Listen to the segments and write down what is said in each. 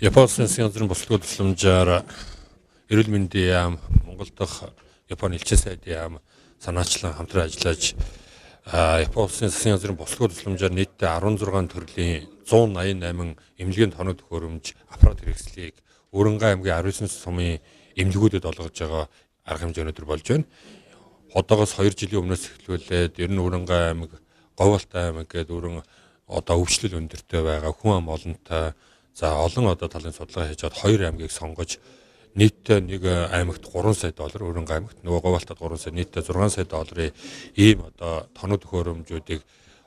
Японы улсын газрын бослогын тусламжаар эрүүл мэндийн яам, Монгол дахь Японы элчин сайдын яам санаачлан хамтран ажиллаж Японы улсын засгийн газрын бослогын тусламжаар нийтдээ 16 төрлийн 188 эмнэлгийн тоног төхөөрөмж аппарат хэрэгслийг Өрөнгө аймгийн 19 сумын эмнэлгүүдэд олгож байгаа арга хэмжээ өнөөдөр болж байна. Одоогоос 2 жилийн өмнөөс эхлүүлээд ер нь Өрөнгө аймаг, Говьалтай аймаг гэдэг өрн одоо өвчлөл өндөртэй байгаа хүн ам олонтой олон одоо талын судалгаа хийж чад 2 аймгийг сонгож нийтдээ нэг аймагт 3 сая доллар, Өрөнгө аймагт нөгөө Говьалтад 3 сая, нийтдээ 6 сая долларын ийм одоо тоног төхөөрөмжүүдийг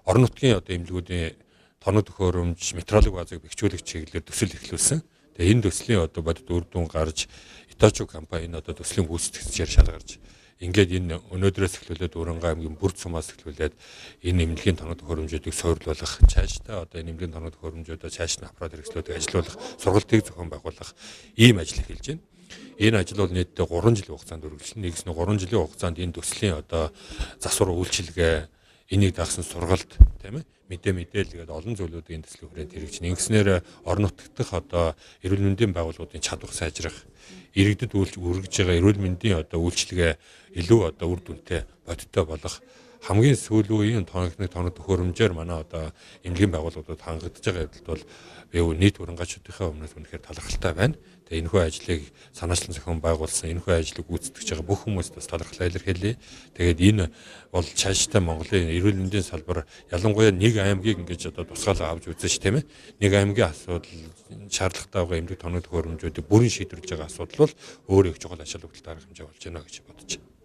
орон нутгийн одоо эмнэлгүүдийн тоног төхөөрөмж метрологи базыг бэхжүүлэх чиглэлээр төсөл эхлүүлсэн. Тэгээ энэ төслийн одоо бодит үр дүн гарч Итачи компани одоо төслийн гүйцэтгэгчээр шалгарч ингээд энэ өнөөдрөөс эхлүүлээд Өрөнгө аймгийн бүрд сумаас эхлүүлээд энэ эмнэлгийн тоног төхөөрөмжүүдийг суйрлуулах, цаашдаа одоо энэ эмнэлгийн тоног төхөөрөмжүүдөө цааш нь аппарат хэрэгслүүдийг ажилуулах, сургалтыг зохион байгуулах ийм ажил эхэлж байна. Энэ ажил бол нийтдээ 3 жилийн хугацаанд үргэлжлэнэ. Нэгс нь 3 жилийн хугацаанд энэ төслийн одоо засвар үйлчилгээ, энийг дагсан сургалт, тийм ээ, мэдээлгээд олон зүйлүүдийн төслийн хүрээнд хэрэгжинэ. Ингэснээр орон нутгад дах одоо эрүүл мэндийн байгууллагуудын чадвар сайжрах, иргэдэд үргэж байгаа эрүүл мэндийн одоо үйлчилгээ илүү одоо үр дүнтэй, бодиттой болох хамгийн сүүлийн тоног төхөөрөмжөөр манай одоо эмнэлгийн байгууллагуудад хангагдж байгаа явдал бол би нийт урамгаачдынхаа өмнөөс үнэхээр талархалтай байна. Тэгээ энэхүү ажлыг санаачлан зохион байгуулсан, энэхүү ажлыг гүйцэтгэж байгаа бүх хүмүүст бас талархлаа илэрхийлье. Тэгээд энэ бол цаашдаа Монголын эрүүл мэндийн салбар ялангуяа нэг аймгийг ингэж одоо тусгаалаа авч үзэн ш, тийм ээ. Нэг аймгийн асуудал, шаардлагатай байгаа эмнэлэг тоног төхөөрөмжүүдийг бүрэн шийдвэрлэж байгаа асуудал бол өөрөө их чухал ачаал бүгдэлтэй арга хэмжээ болж байна гэж бодож байна.